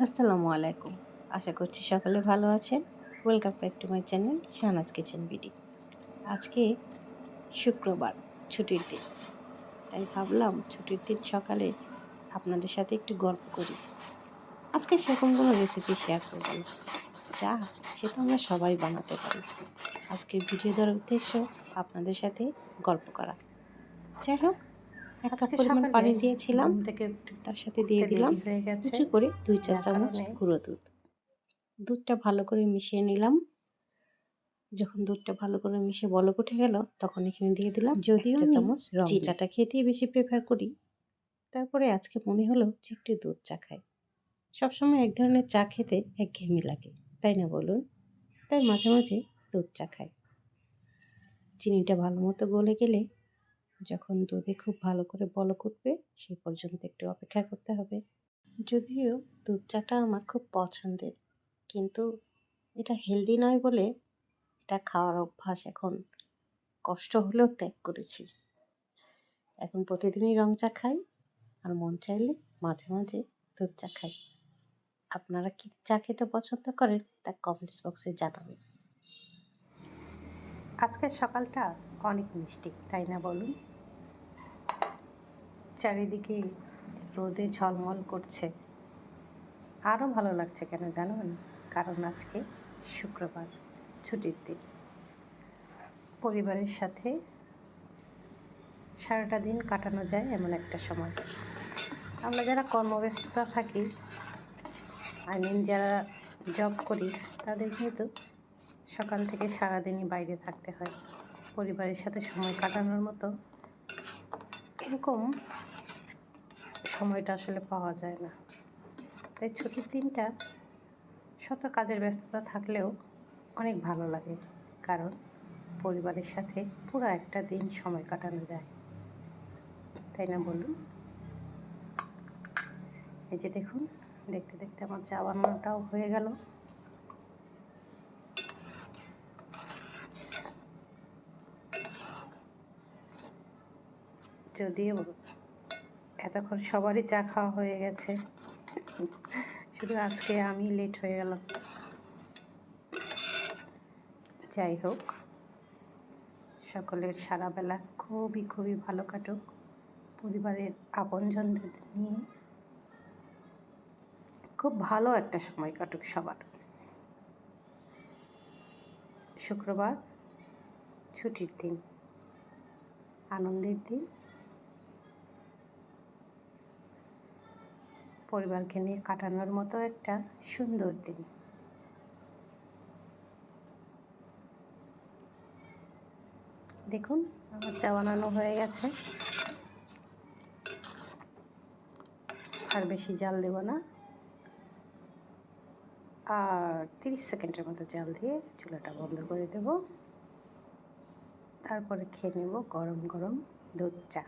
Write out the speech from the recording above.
আসসালামু আলাইকুম। আশা করছি সকলে ভালো আছেন। Welcome back to my channel Shahnaz kitchen BD. আজকে শুক্রবার, ছুটির দিন। তাই ভাবলাম ছুটির দিন সকালে আপনাদের সাথে একটু গল্প করি। আজকে সেরকম কোনো রেসিপি শেয়ার করব না। যা সে তো আমরা সবাই বানাতে পারি। আজকের ভিডিও দেওয়ার উদ্দেশ্য আপনাদের সাথে গল্প করা। যাই হোক, ১ কাপ আজকে পরিমাণ সকালে পানি দিয়েছিলাম। ঘুম থেকে একটু তার সাথে দিয়ে উঠতে দিলাম দেরি হয়ে গেছে, কুচি করে ২ চা যার চামচ কারণে গুঁড়ো দুধ। দুধটা ভালো করে মিশিয়ে নিলাম। যখন দুধটা ভালো করে মিশে বলক উঠে গেল, তখন এখানে দিয়ে দিলাম ১ চা চামচ রং চিনি। চাটা খেতেই বেশি প্রেফার করি। তারপরে আজকে মনে হলো যে একটু দুধ চা খাই। সবসময় এক ধরনের চা খেতে একঘেয়েমি লাগে, তাই না বলুন? তাই মাঝে মাঝে দুধ চা খাই। চিনিটা ভালো মতো গলে গেলে যখন দুধে খুব ভালো করে বলক উঠবে, সেই পর্যন্ত একটু অপেক্ষা করতে হবে। যদিও দুধ চাটা আমার খুব পছন্দের, কিন্তু এটা হেলদি নয় বলে এটা খাওয়ার অভ্যাস এখন কষ্ট হলেও ত্যাগ করেছি। এখন প্রতিদিনই রং চা খাই, আর মন চাইলে মাঝে মাঝে দুধ চা খাই। আপনারা কি চা খেতে পছন্দ করেন তা কমেন্টস বক্সে জানাবেন। আজকের সকালটা অনেক মিষ্টি, তাই না বলুন? চারিদিকে রোদে ঝলমল করছে। আরও ভালো লাগছে কেন জানেন? কারণ আজকে শুক্রবার, ছুটির দিন। পরিবারের সাথে সারাটা দিন কাটানো যায় এমন একটা সময়। আমরা যারা কর্মব্যস্ততা থাকি, যারা জব করি, তাদের কিন্তু সকাল থেকে সারাদিনই বাইরে থাকতে হয়। পরিবারের সাথে সময় কাটানোর মতো এরকম সময়টা আসলে পাওয়া যায় না। তাই ছুটির দিনটা শত কাজের ব্যস্ততা থাকলেও অনেক ভালো লাগে, কারণ পরিবারের সাথে পুরো একটা দিন সময় কাটানো যায়, তাই না বলুন? এই যে দেখুন, দেখতে দেখতে আমার চা বানানোটাও হয়ে গেল। যদিও এতক্ষণ সবারই চা খাওয়া হয়ে গেছে, শুধু আজকে আমি লেট হয়ে গেলাম। যাই হোক, সকলের সারা বেলা খুবই খুবই ভালো কাটুক। পরিবারের আপনজনদের নিয়ে খুব ভালো একটা সময় কাটুক সবার। শুক্রবার, ছুটির দিন, আনন্দের দিন, পরিবারকে নিয়ে কাটানোর মতো একটা সুন্দর দিন। দেখুন, আমার চা বানানো হয়ে গেছে। আর বেশি জাল দেব না, আর 30 সেকেন্ডের মতো জাল দিয়ে চুলাটা বন্ধ করে দেব। তারপরে খেয়ে নেব গরম গরম দুধ চা।